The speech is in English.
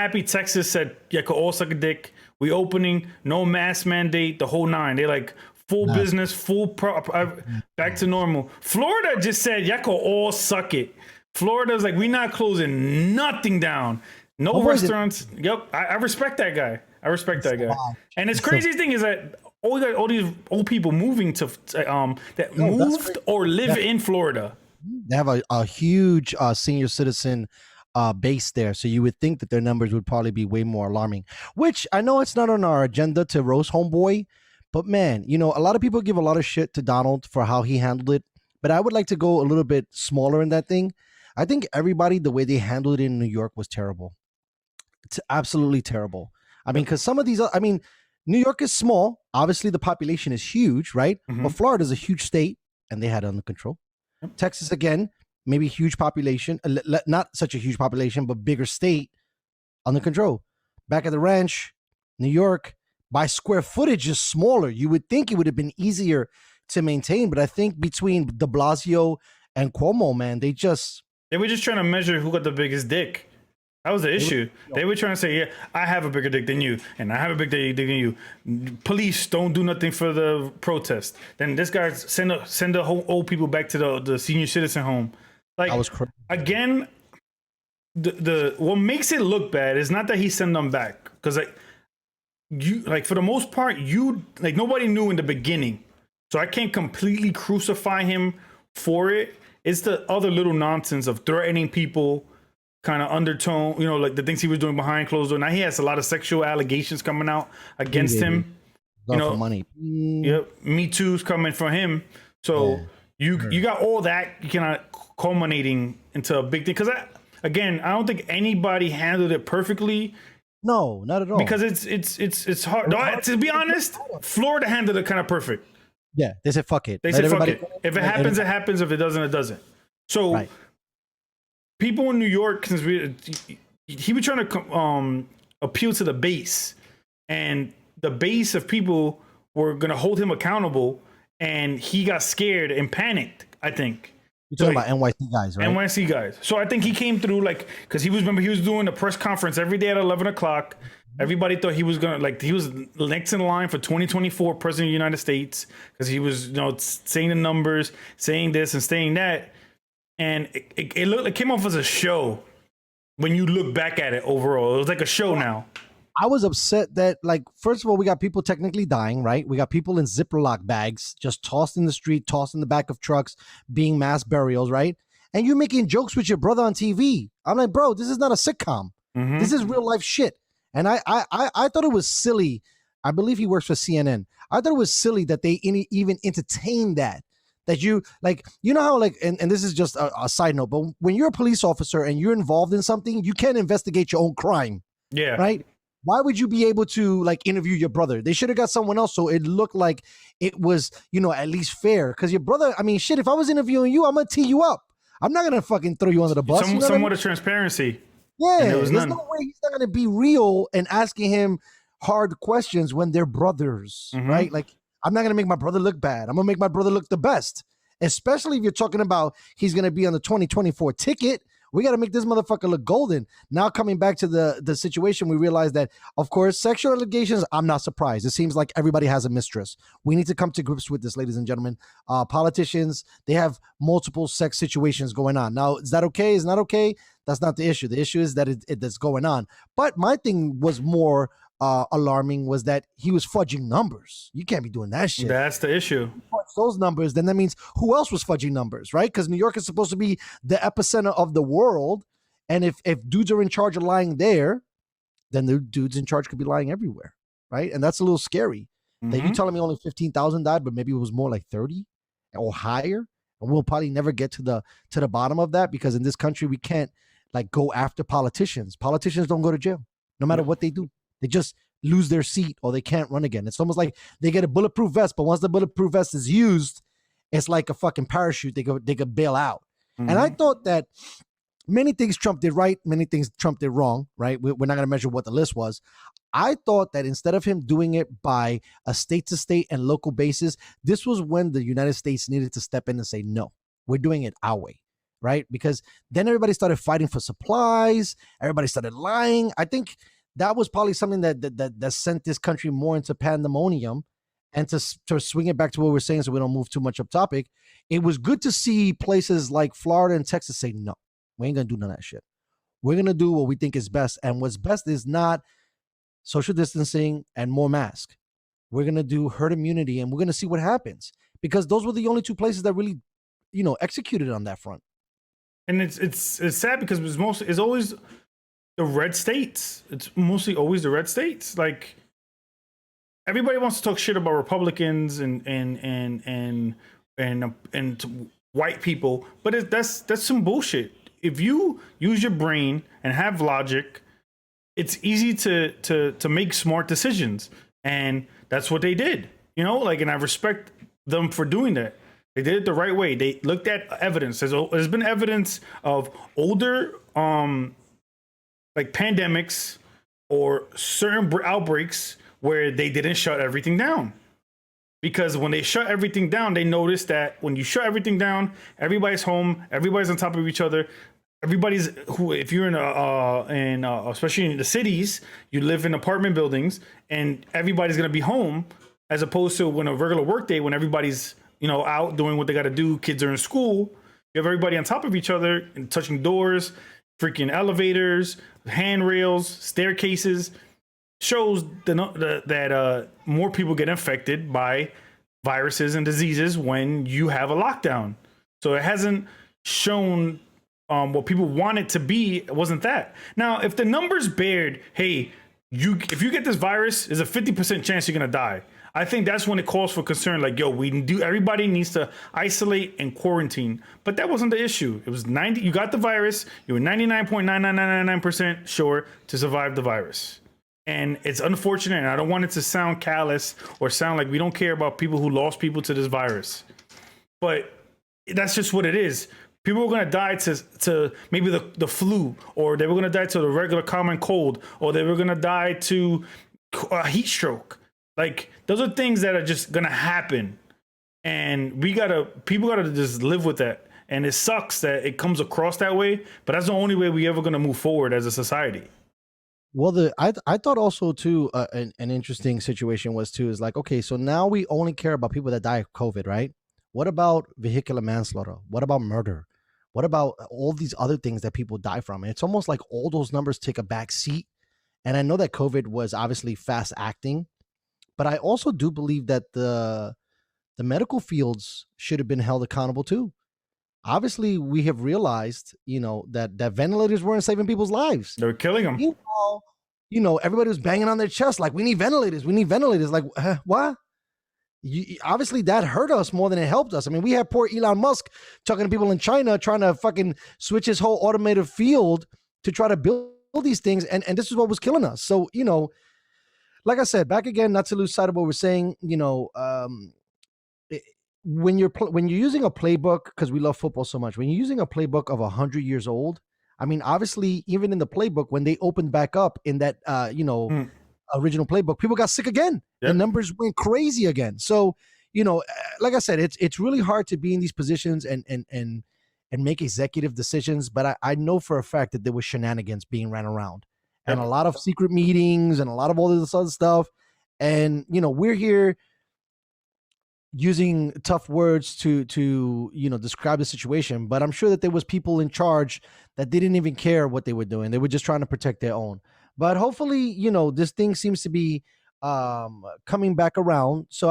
happy Texas said, yeah, could all suck a dick. We opening, no mask mandate, the whole nine. They like full business, back to normal. Florida just said, yeah, could all suck it. Florida's like, we not closing nothing down. No restaurants. Yep, I respect that guy. I respect that guy. And his crazy thing is that all these old people moving to that moved or live in Florida. They have a huge senior citizen base there, so you would think that their numbers would probably be way more alarming. Which I know it's not on our agenda to roast homeboy, but man, you know, a lot of people give a lot of shit to Donald for how he handled it. But I would like to go a little bit smaller in that thing. I think everybody, the way they handled it in New York was terrible. It's absolutely terrible. I mean, because some of these, I mean, New York is small. Obviously, the population is huge, right? But Florida is a huge state, and they had it under control. Texas, again, maybe huge population, not such a huge population, but bigger state, under control. Back at the ranch, New York, by square footage is smaller. You would think it would have been easier to maintain, but I think between de Blasio and Cuomo, man, they were just trying to measure who got the biggest dick. That was the issue. They were trying to say, yeah, I have a bigger dick than you, and I have a bigger dick than you. Police don't do nothing for the protest. Then this guy send the whole old people back to the senior citizen home. Like, again, the what makes it look bad is not that he sent them back, because like for the most part, nobody knew in the beginning, so I can't completely crucify him for it. It's the other little nonsense of threatening people, kind of undertone, you know, like the things he was doing behind closed doors. Now he has a lot of sexual allegations coming out against him. You know, money. Yep, Me Too's coming for him. So you got all that kind of culminating into a big thing. Because I don't think anybody handled it perfectly. No, not at all. Because it's hard. No, to be honest, Florida handled it kind of perfect. Yeah, they said fuck it. They said fuck it. If it happens, it happens. If it doesn't, it doesn't. So people in New York, since he was trying to appeal to the base, and the base of people were going to hold him accountable, and he got scared and panicked, I think. You're talking about NYC guys, right? NYC guys. So I think he came through, like, because he was doing a press conference every day at 11 o'clock. Everybody thought he was he was next in line for 2024 president of the United States, because he was, you know, saying the numbers, saying this and saying that. And it came off as a show when you look back at it overall. It was like a show now. I was upset that, like, first of all, we got people technically dying, right? We got people in Ziploc bags just tossed in the street, tossed in the back of trucks, being mass burials, right? And you making jokes with your brother on TV. I'm like, bro, this is not a sitcom. This is real life shit. And I thought it was silly. I believe he works for CNN. I thought it was silly that they even entertained that. That you, like, you know how, like, and this is just a side note, but when you're a police officer and you're involved in something, you can't investigate your own crime. Yeah. Right? Why would you be able to, like, interview your brother? They should have got someone else so it looked like it was, you know, at least fair. Because your brother, I mean, shit, if I was interviewing you, I'm going to tee you up. I'm not going to fucking throw you under the bus. Somewhat of transparency. Yeah, there's no way he's not going to be real and asking him hard questions when they're brothers, right? Like, I'm not going to make my brother look bad. I'm going to make my brother look the best, especially if you're talking about he's going to be on the 2024 ticket. We got to make this motherfucker look golden. Now, coming back to the situation, we realize that, of course, sexual allegations, I'm not surprised. It seems like everybody has a mistress. We need to come to grips with this, ladies and gentlemen. Politicians, they have multiple sex situations going on. Now, is that okay? Is not okay? That's not the issue. The issue is that that's going on. But my thing was more alarming was that he was fudging numbers. You can't be doing that shit. That's the issue. Those numbers, then that means who else was fudging numbers, right? Because New York is supposed to be the epicenter of the world, and if dudes are in charge of lying there, then the dudes in charge could be lying everywhere, right? And that's a little scary. That you telling me only 15,000 died, but maybe it was more like 30 or higher, and we'll probably never get to the bottom of that, because in this country we can't, like, go after politicians. Politicians don't go to jail, no matter what they do. They just lose their seat or they can't run again. It's almost like they get a bulletproof vest, but once the bulletproof vest is used, it's like a fucking parachute. They could bail out. And I thought that many things Trump did right, many things Trump did wrong, right? We're not going to measure what the list was. I thought that instead of him doing it by a state-to-state and local basis, this was when the United States needed to step in and say, no, we're doing it our way. right? Because then everybody started fighting for supplies. Everybody started lying. I think that was probably something that sent this country more into pandemonium. And to swing it back to what we're saying, so we don't move too much up topic, it was good to see places like Florida and Texas say, no, we ain't gonna do none of that shit. We're gonna do what we think is best, and what's best is not social distancing and more mask. We're gonna do herd immunity, and we're gonna see what happens, because those were the only two places that really, executed on that front. And it's sad because it's always the red states. It's mostly always the red states. Like, everybody wants to talk shit about Republicans and white people, but that's some bullshit. If you use your brain and have logic, it's easy to make smart decisions, and that's what they did. And I respect them for doing that. They did it the right way. They looked at evidence. There's been evidence of older like pandemics or certain outbreaks where they didn't shut everything down. Because when they shut everything down, they noticed that when you shut everything down, everybody's home, everybody's on top of each other. If you're especially in the cities, you live in apartment buildings, and everybody's gonna be home, as opposed to when a regular work day, when everybody's out doing what they got to do. Kids are in school. You have everybody on top of each other and touching doors, freaking elevators, handrails, staircases. Shows that more people get infected by viruses and diseases when you have a lockdown. So it hasn't shown what people want it to be. It wasn't that. Now, if the numbers bared, hey, if you get this virus, there's a 50% chance you're gonna die. I think that's when it calls for concern. Like, yo, everybody needs to isolate and quarantine. But that wasn't the issue. It was 90. You got the virus. You were 99.9999% sure to survive the virus. And it's unfortunate, and I don't want it to sound callous or sound like we don't care about people who lost people to this virus. But that's just what it is. People were going to die to maybe the flu, or they were going to die to the regular common cold, or they were going to die to a heat stroke. Like, those are things that are just going to happen. And people got to just live with that. And it sucks that it comes across that way, but that's the only way we ever going to move forward as a society. Well, I thought also too an interesting situation was too is like, okay, so now we only care about people that die of COVID, right? What about vehicular manslaughter? What about murder? What about all these other things that people die from? And it's almost like all those numbers take a back seat. And I know that COVID was obviously fast acting, but I also do believe that the medical fields should have been held accountable too. Obviously, we have realized, that ventilators weren't saving people's lives. They were killing them. Everybody was banging on their chest like, we need ventilators. We need ventilators. Like, what? Obviously, that hurt us more than it helped us. I mean, we had poor Elon Musk talking to people in China, trying to fucking switch his whole automated field to try to build these things. And this is what was killing us. So, like I said, back again, not to lose sight of what we're saying, when you're using a playbook, because we love football so much, when you're using a playbook of 100 years old, I mean, obviously, even in the playbook, when they opened back up in that, original playbook, people got sick again. Yep. The numbers went crazy again. So, like I said, it's really hard to be in these positions and make executive decisions. But I know for a fact that there was shenanigans being ran around, and a lot of secret meetings and a lot of all this other stuff. And we're here using tough words to describe the situation, but I'm sure that there was people in charge that didn't even care what they were doing. They were just trying to protect their own. But hopefully, this thing seems to be coming back around. So